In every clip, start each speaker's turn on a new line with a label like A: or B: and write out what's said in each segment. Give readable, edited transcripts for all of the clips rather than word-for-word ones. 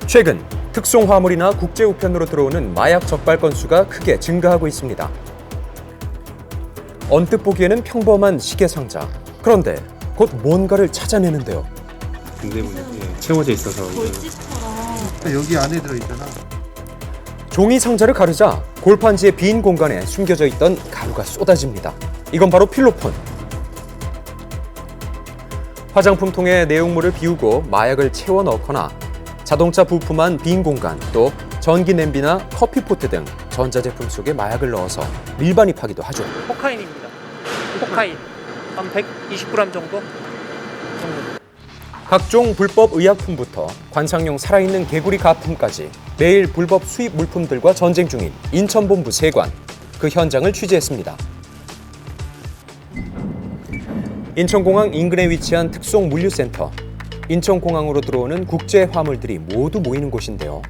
A: 최근 특송 화물이나 국제 우편으로 들어오는 마약 적발 건수가 크게 증가하고 있습니다. 언뜻 보기에는 평범한 시계 상자. 그런데 곧 뭔가를 찾아내는데요.
B: 근대문에 채워져 있어서
C: 여기 안에 들어있잖아.
A: 종이 상자를 가르자 골판지의 빈 공간에 숨겨져 있던 가루가 쏟아집니다. 이건 바로 필로폰. 화장품통에 내용물을 비우고 마약을 채워 넣거나 자동차 부품한 빈 공간, 또 전기 냄비나 커피포트 등 전자제품 속에 마약을 넣어서 밀반입하기도 하죠.
D: 코카인입니다. 코카인 한 120g 정도?
A: 각종 불법 의약품부터 관상용 살아있는 개구리 가품까지 매일 불법 수입 물품들과 전쟁 중인 인천본부 세관, 그 현장을 취재했습니다. 인천공항 인근에 위치한 특송 물류센터. 인천공항으로 들어오는 국제 화물들이 모두 모이는 곳인데요.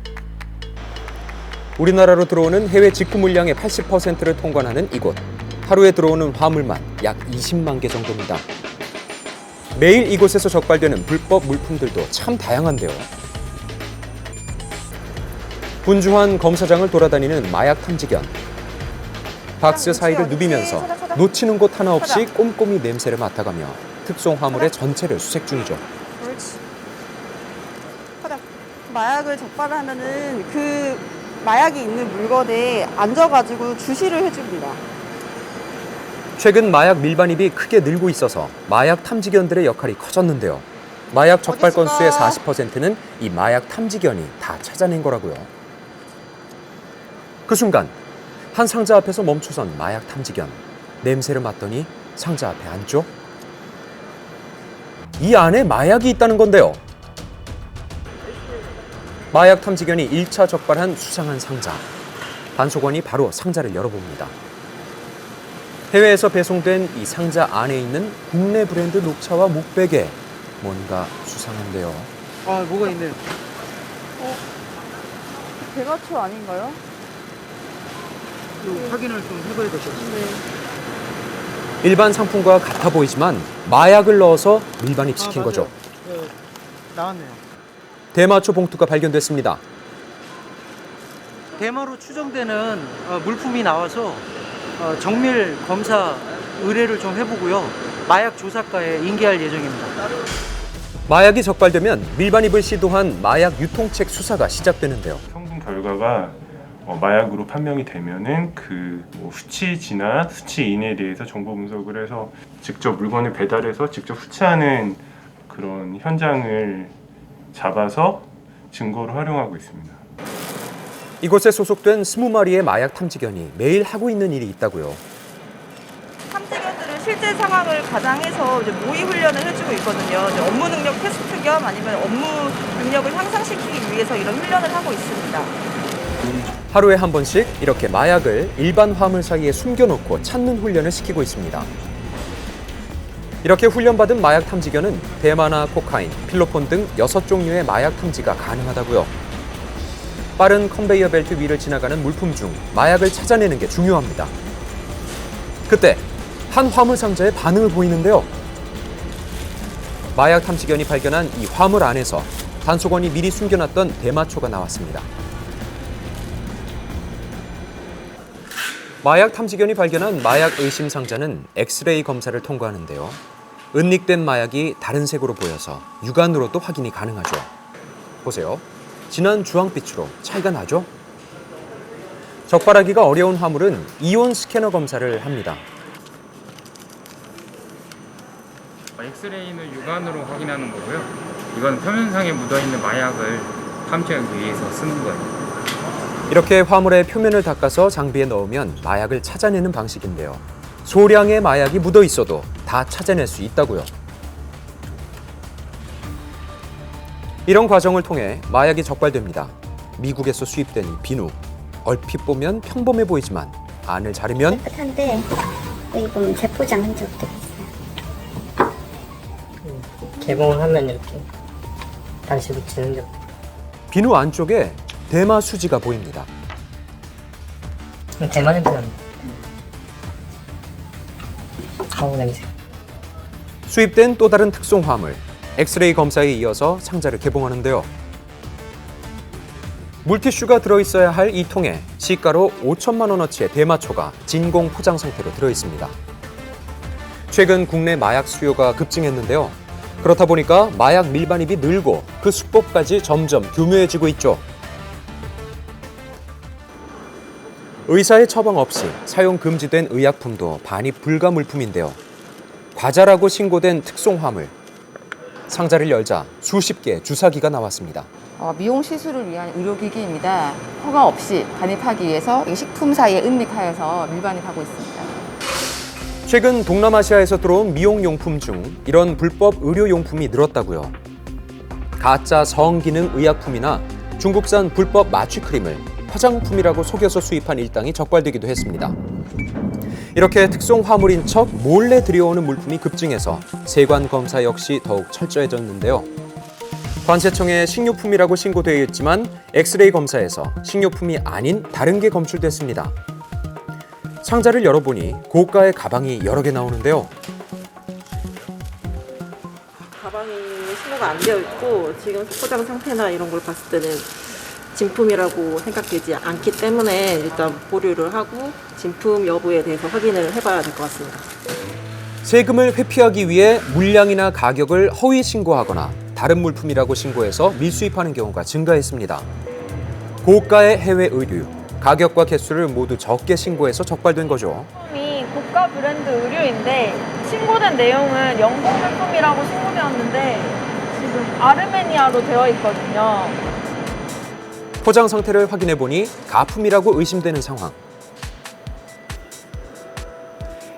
A: 우리나라로 들어오는 해외 직구 물량의 80%를 통관하는 이곳. 하루에 들어오는 화물만 약 20만 개 정도입니다. 매일 이곳에서 적발되는 불법 물품들도 참 다양한데요. 분주한 검사장을 돌아다니는 마약 탐지견. 박스 사이를 누비면서 놓치는 곳 하나 없이 꼼꼼히 냄새를 맡아가며 특송 화물의 전체를 수색 중이죠.
E: 그렇지. 가자. 마약을 적발하면은 그 마약이 있는 물건에 앉아가지고 주시를 해줍니다.
A: 최근 마약 밀반입이 크게 늘고 있어서 마약 탐지견들의 역할이 커졌는데요. 마약 적발 건수의 40%는 이 마약 탐지견이 다 찾아낸 거라고요. 그 순간 한 상자 앞에서 멈춰선 마약 탐지견. 냄새를 맡더니 상자 앞에 앉죠. 이 안에 마약이 있다는 건데요. 마약 탐지견이 1차 적발한 수상한 상자. 단속원이 바로 상자를 열어봅니다. 해외에서 배송된 이 상자 안에 있는 국내 브랜드 녹차와 목베개. 뭔가 수상한데요.
D: 아, 뭐가 있네요.
E: 대가초 아닌가요?
D: 확인을 좀 해봐야 될 것 같습니다.
E: 네.
A: 일반 상품과 같아 보이지만 마약을 넣어서 밀반입시킨 거죠.
D: 네, 나왔네요.
A: 대마초 봉투가 발견됐습니다.
D: 대마로 추정되는 물품이 나와서 정밀 검사 의뢰를 좀 해보고요. 마약 조사과에 인계할 예정입니다.
A: 마약이 적발되면 밀반입을 시도한 마약 유통책 수사가 시작되는데요.
B: 성분 결과가 마약으로 판명이 되면은 그 수치지나 수치인에 대해서 정보 분석을 해서 직접 물건을 배달해서 직접 수치하는 그런 현장을 잡아서 증거로 활용하고 있습니다.
A: 이곳에 소속된 20마리의 마약 탐지견이 매일 하고 있는 일이 있다고요.
E: 탐지견들은 실제 상황을 가장해서 이제 모의 훈련을 해주고 있거든요. 이제 업무 능력 테스트 겸 아니면 업무 능력을 향상시키기 위해서 이런 훈련을 하고 있습니다.
A: 하루에 한 번씩 이렇게 마약을 일반 화물 사이에 숨겨놓고 찾는 훈련을 시키고 있습니다. 이렇게 훈련받은 마약 탐지견은 대마나 코카인, 필로폰 등 6종류의 마약 탐지가 가능하다고요. 빠른 컨베이어 벨트 위를 지나가는 물품 중 마약을 찾아내는 게 중요합니다. 그때 한 화물 상자에 반응을 보이는데요. 마약 탐지견이 발견한 이 화물 안에서 단속원이 미리 숨겨놨던 대마초가 나왔습니다. 마약 탐지견이 발견한 마약 의심 상자는 엑스레이 검사를 통과하는데요. 은닉된 마약이 다른 색으로 보여서 육안으로도 확인이 가능하죠. 보세요. 진한 주황빛으로 차이가 나죠? 적발하기가 어려운 화물은 이온 스캐너 검사를 합니다.
F: 엑스레이는 육안으로 확인하는 거고요. 이건 표면상에 묻어있는 마약을 탐지하기 위해서 쓰는 거예요.
A: 이렇게 화물의 표면을 닦아서 장비에 넣으면 마약을 찾아내는 방식인데요. 소량의 마약이 묻어 있어도 다 찾아낼 수 있다고요. 이런 과정을 통해 마약이 적발됩니다. 미국에서 수입된 이 비누. 얼핏 보면 평범해 보이지만 안을 자르면
G: 깨끗한데 여기 보면 재포장 흔적도 있어요.
H: 개봉을 하면 이렇게 다시 붙이는 적.
A: 비누 안쪽에 대마 수지가 보입니다.
H: 대만 냄새 납니다. 아우 냄새.
A: 수입된 또 다른 특송 화물. 엑스레이 검사에 이어서 상자를 개봉하는데요. 물티슈가 들어있어야 할 이 통에 시가로 5천만 원어치의 대마초가 진공 포장 상태로 들어있습니다. 최근 국내 마약 수요가 급증했는데요. 그렇다 보니까 마약 밀반입이 늘고 그 수법까지 점점 교묘해지고 있죠. 의사의 처방 없이 사용 금지된 의약품도 반입 불가 물품인데요. 과자라고 신고된 특송화물. 상자를 열자 수십 개의 주사기가 나왔습니다.
I: 미용 시술을 위한 의료기기입니다. 허가 없이 반입하기 위해서 식품사에 은닉하여서 밀반입하고 있습니다.
A: 최근 동남아시아에서 들어온 미용용품 중 이런 불법 의료용품이 늘었다고요. 가짜 성기능 의약품이나 중국산 불법 마취크림을 화장품이라고 속여서 수입한 일당이 적발되기도 했습니다. 이렇게 특송 화물인 척 몰래 들여오는 물품이 급증해서 세관 검사 역시 더욱 철저해졌는데요. 관세청에 식료품이라고 신고되어 있지만 엑스레이 검사에서 식료품이 아닌 다른 게 검출됐습니다. 상자를 열어보니 고가의 가방이 여러 개 나오는데요.
E: 가방이 신고가 안 되어 있고 지금 포장 상태나 이런 걸 봤을 때는 진품이라고 생각되지 않기 때문에 일단 보류를 하고 진품 여부에 대해서 확인을 해봐야 될 것 같습니다.
A: 세금을 회피하기 위해 물량이나 가격을 허위 신고하거나 다른 물품이라고 신고해서 밀수입하는 경우가 증가했습니다. 고가의 해외 의류, 가격과 개수를 모두 적게 신고해서 적발된 거죠.
J: 제품이 고가 브랜드 의류인데 신고된 내용은 영국 제품이라고 신고되었는데 지금 아르메니아로 되어 있거든요.
A: 포장 상태를 확인해 보니 가품이라고 의심되는 상황.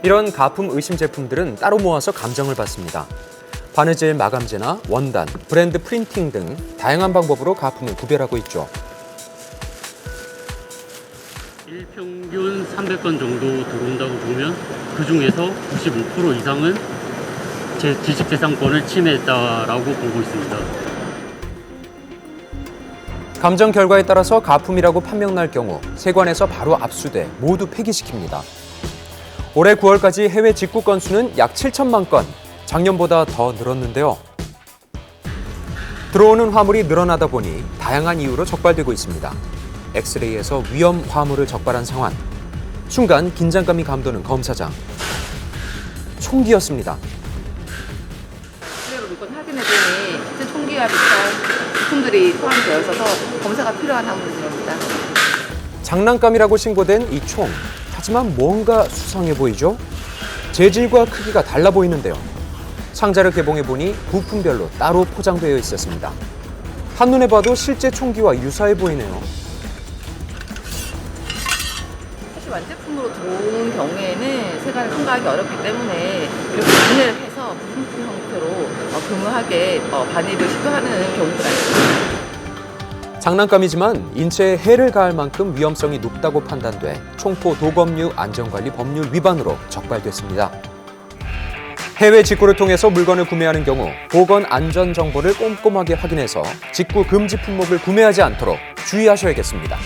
A: 이런 가품 의심 제품들은 따로 모아서 감정을 받습니다. 바느질 마감재나 원단, 브랜드 프린팅 등 다양한 방법으로 가품을 구별하고 있죠.
K: 일평균 300건 정도 들어온다고 보면 그중에서 95% 이상은 제 지식재산권을 침해했다라고 보고 있습니다.
A: 감정 결과에 따라서 가품이라고 판명 날 경우 세관에서 바로 압수돼 모두 폐기시킵니다. 올해 9월까지 해외 직구 건수는 약 7천만 건, 작년보다 더 늘었는데요. 들어오는 화물이 늘어나다 보니 다양한 이유로 적발되고 있습니다. 엑스레이에서 위험 화물을 적발한 상황. 순간 긴장감이 감도는 검사장. 총기였습니다.
I: 그대로 물건 확인해보니 총기와 비슷한 제품들이 포함되어 있어서 검사가 필요한 화물입니다.
A: 장난감이라고 신고된 이 총. 하지만 뭔가 수상해 보이죠? 재질과 크기가 달라 보이는데요. 상자를 개봉해보니 부품별로 따로 포장되어 있었습니다. 한눈에 봐도 실제 총기와 유사해 보이네요.
I: 사실 완제품으로 들어오는 경우에는 세관을 통과하기 어렵기 때문에 이렇게 분해를 해서 부품품 형태로 교묘하게 반입을 시도하는 경우가 있습니다.
A: 장난감이지만 인체에 해를 가할 만큼 위험성이 높다고 판단돼 총포 도검류 안전관리 법률 위반으로 적발됐습니다. 해외 직구를 통해서 물건을 구매하는 경우 보건 안전 정보를 꼼꼼하게 확인해서 직구 금지 품목을 구매하지 않도록 주의하셔야겠습니다.